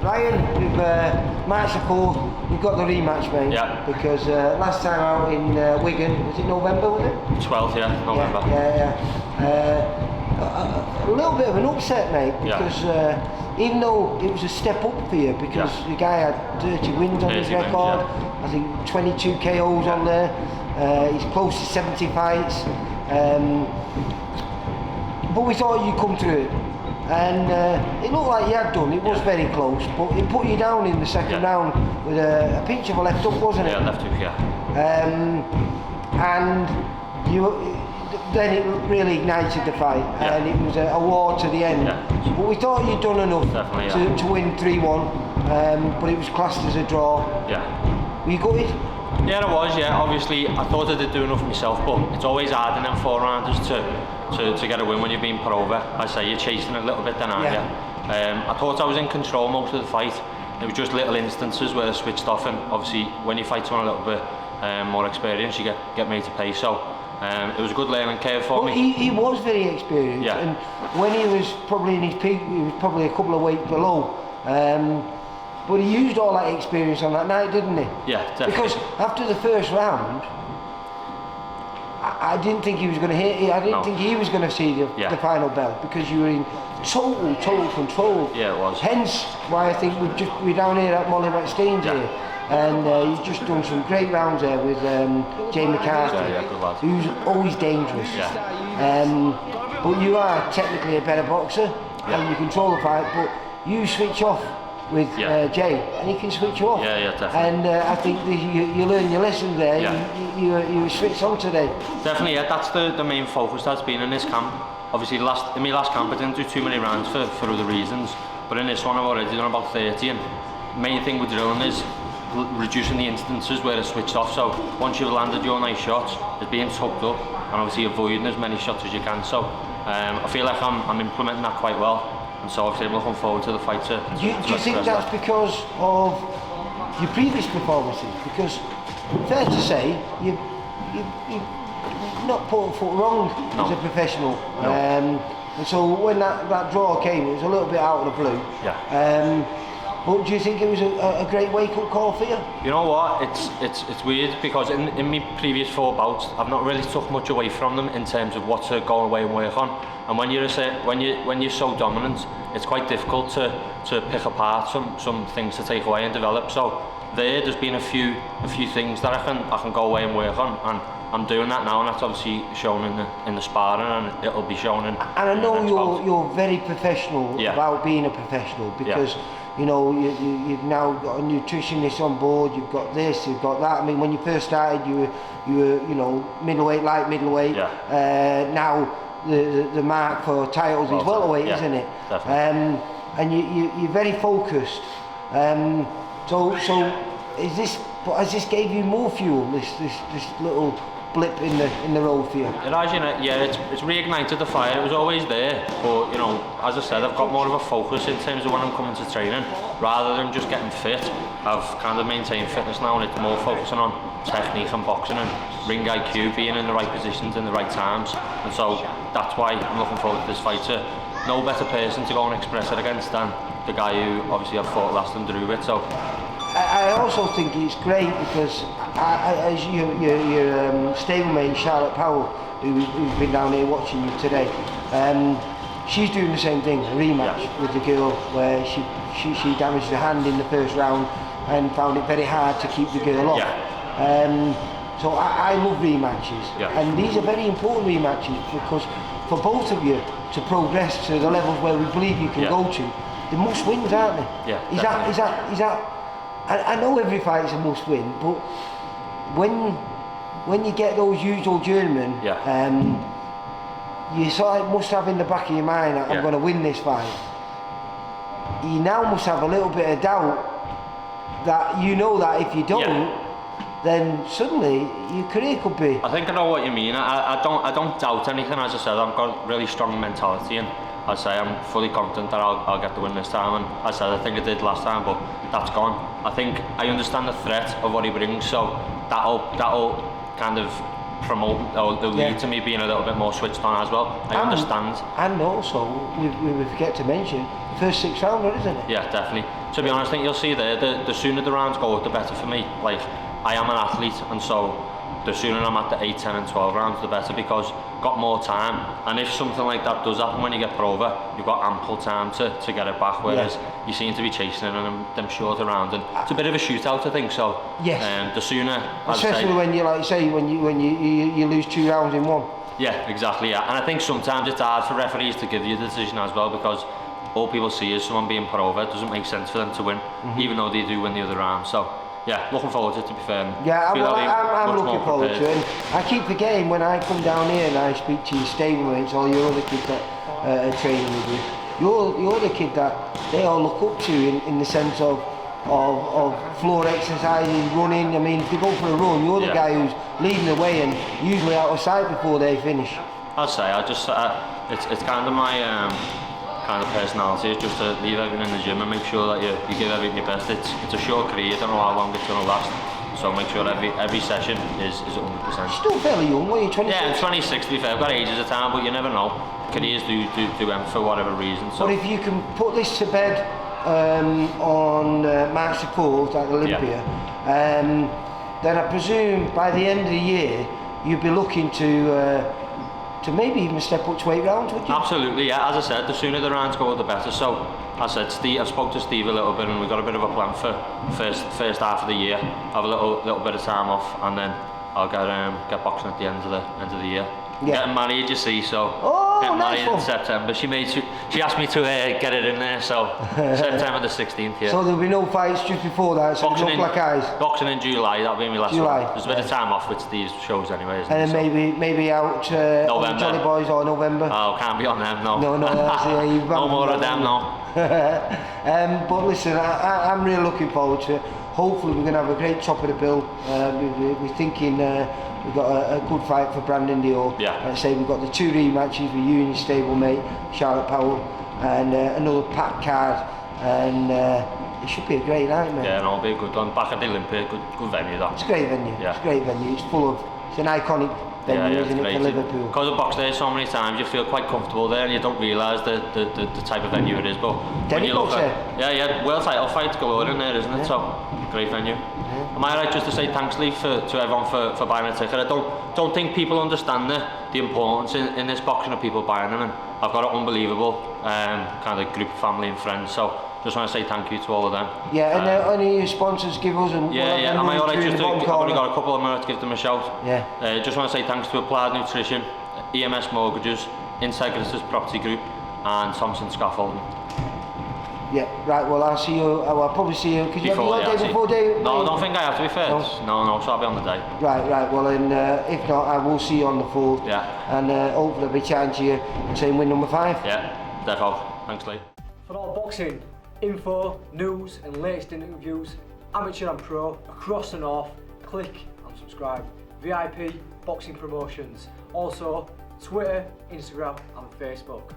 Ryan, with March the 4th, we've got the rematch, mate. Yeah. Because last time out in Wigan, was it November, was it? 12th, yeah, November. Yeah. A little bit of an upset, mate, because even though it was a step up for you, because the guy had 30 wins on his record, I think 22 KOs on there, he's close to 70 fights, but we thought you'd come through it. And it looked like you had done, it was very close, but it put you down in the second round with a pinch of a left hook, wasn't it? Yeah, left hook, and then it really ignited the fight, and it was a war to the end. But we thought you'd done enough to win 3-1, but it was classed as a draw. Were you gutted? Yeah, I was, obviously I thought I did do enough myself, but it's always hard in them 4 rounders to get a win when you've been put over. I say you're chasing a little bit then, aren't you? I thought I was in control most of the fight. It was just little instances where I switched off, and obviously when you fight someone a little bit more experienced, you get made to pay. So it was a good learning curve for me. He was very experienced, and when he was probably in his peak, he was probably a couple of weight below. But he used all that experience on that night, didn't he? Yeah, definitely. Because after the first round, I didn't think he was going to hit it. I didn't think he was going to see the final bell, because you were in total control. Yeah, it was. Hence why I think we're down here at Molly McStein's here. And you've just done some great rounds there with Jay McCarthy, good lad. who's always dangerous. But you are technically a better boxer, and you control the fight, but you switch off with Jay, and he can switch you off. Yeah, definitely. And I think you learn your lesson there. You switch on today. Definitely, that's the main focus that's been in this camp. Obviously, in my last camp I didn't do too many rounds for other reasons, but in this one I've already done about 30, and main thing with drilling is reducing the instances where it's switched off. So once you've landed your nice shots, it's being tucked up and obviously avoiding as many shots as you can. So I feel like I'm implementing that quite well, and so obviously I'm looking forward to the fight. Do you think that's because of your previous performances? Because fair to say you've not put a foot wrong as a professional. And so when that draw came, it was a little bit out of the blue. But do you think it was a great wake-up call for you? You know what, it's weird, because in my previous 4 bouts I've not really took much away from them in terms of what to go away and work on. And when you're so dominant, it's quite difficult to pick apart some things to take away and develop. So there's been a few things that I can go away and work on, and I'm doing that now, and that's obviously shown in the sparring, and it'll be shown in. And I know you're very professional about being a professional, because you know you've now got a nutritionist on board. You've got this, you've got that. I mean, when you first started, you were middleweight, light middleweight. Now the mark for titles is welterweight, isn't it? Definitely. And you're very focused. So has this gave you more fuel? This little blip in the road for you? It has, it's reignited the fire. It was always there, but as I said, I've got more of a focus in terms of when I'm coming to training, rather than just getting fit. I've kind of maintained fitness now, and it's more focusing on technique and boxing and ring IQ, being in the right positions in the right times. And so that's why I'm looking forward to this fight. No better person to go and express it against than the guy who obviously I've fought last and drew with. So I also think it's great because as your stablemate Charlotte Powell, who's been down here watching you today, she's doing the same thing, a rematch with the girl where she damaged her hand in the first round and found it very hard to keep the girl off. So I love rematches, and these are very important rematches, because for both of you to progress to the levels where we believe you can go to, they must wins, aren't they? Is that I know every fight is a must win, but when you get those usual journeymen, you sort of must have in the back of your mind that I'm going to win this fight. You now must have a little bit of doubt that that if you don't, then suddenly your career could be. I think I know what you mean. I don't doubt anything. As I said, I've got really strong mentality, and I say I'm fully confident that I'll get the win this time. And I said I think I did last time, but that's gone. I think I understand the threat of what he brings, so that'll kind of promote or the lead to me being a little bit more switched on as well. I understand. And also, we forget to mention, the first 6 rounder, isn't it? Yeah, definitely. To be honest, I think you'll see there, the sooner the rounds go, the better for me. Like, I am an athlete, and so the sooner I'm at the 8, 10 and 12 rounds, the better, because got more time. And if something like that does happen when you get put over, you've got ample time to get it back, whereas you seem to be chasing it in them shorter rounds. And it's a bit of a shootout, I think, so the sooner... Especially when you, like say, when you lose 2 rounds in one. Yeah, exactly, yeah. And I think sometimes it's hard for referees to give you the decision as well, because all people see is someone being put over. It doesn't make sense for them to win, even though they do win the other round. So, yeah, looking forward to it, to be fair. Yeah, I'm looking forward to it. I keep forgetting when I come down here and I speak to your stablemates, all your other kids that are training with you. You're the kid that they all look up to in the sense of floor exercises, running. I mean, if they go for a run, you're the guy who's leading the way and usually out of sight before they finish. I'd say it's kind of my kind of personality, is just to leave everything in the gym and make sure that you give everything your best. It's a short career, you don't know how long it's going to last, so make sure every session is 100%. Still fairly young, what are you, 26? Yeah, I'm 26 to be fair. I've got ages of time, but you never know. Careers do end for whatever reason. So. But if you can put this to bed on March the 4th at Olympia, then I presume by the end of the year you'd be looking to maybe even step up to 8 rounds, would you? Absolutely, yeah. As I said, the sooner the rounds go, the better. So, as I said, I spoke to Steve a little bit, and we've got a bit of a plan for first half of the year. Have a little bit of time off, and then I'll get boxing at the end of the year. Yeah. Getting married, you see, so getting nice married in September. She asked me to get it in there, so September the 16th. Yeah. So there'll be no fights just before that. So boxing no black eyes. Boxing in July. That'll be my last one. There's a bit of time off with these shows, anyway. And then maybe out on the Jolly Boys or November. Oh, can't be on them, no. No, that's it. No more of them, no. But listen, I'm really looking forward to it. Hopefully we're going to have a great top of the bill. We're thinking we've got a good fight for Brandon Dior. Yeah. Like I say, we've got the 2 rematches with you and your stablemate, Charlotte Powell, and another packed card. And it should be a great night, man. Yeah, no, it'll be a good one. Back at the Olympia, good venue, that. It's a great venue. Yeah. It's a great venue. It's an iconic venue, isn't it, for Liverpool? Because I've boxed there so many times, you feel quite comfortable there, and you don't realise the type of venue it is. But when you look at world title fights galore in there, isn't it? So great venue. Am I right just to say thanks, Lee, to everyone for buying a ticket? I don't think people understand the importance in this boxing of people buying them, and I've got an unbelievable kind of group of family and friends. So just want to say thank you to all of them. Yeah, and any of your sponsors give us and am I alright just to, I've only got a couple of minutes to give them a shout. Yeah. Just want to say thanks to Applied Nutrition, EMS Mortgages, Integritas Property Group and Thompson Scaffolding. Yeah, right, well I'll see you, I'll probably see you, because you have your day before day? No, I don't think I have, to be fair. No, so I'll be on the day. Right, well then, if not, I will see you on the 4th. Yeah. And hopefully I'll be chatting to you and saying win number 5. Yeah, defo. Thanks, Lee. For all boxing info, news and latest interviews, amateur and pro, across the north, click and subscribe. VIP Boxing Promotions. Also, Twitter, Instagram and Facebook.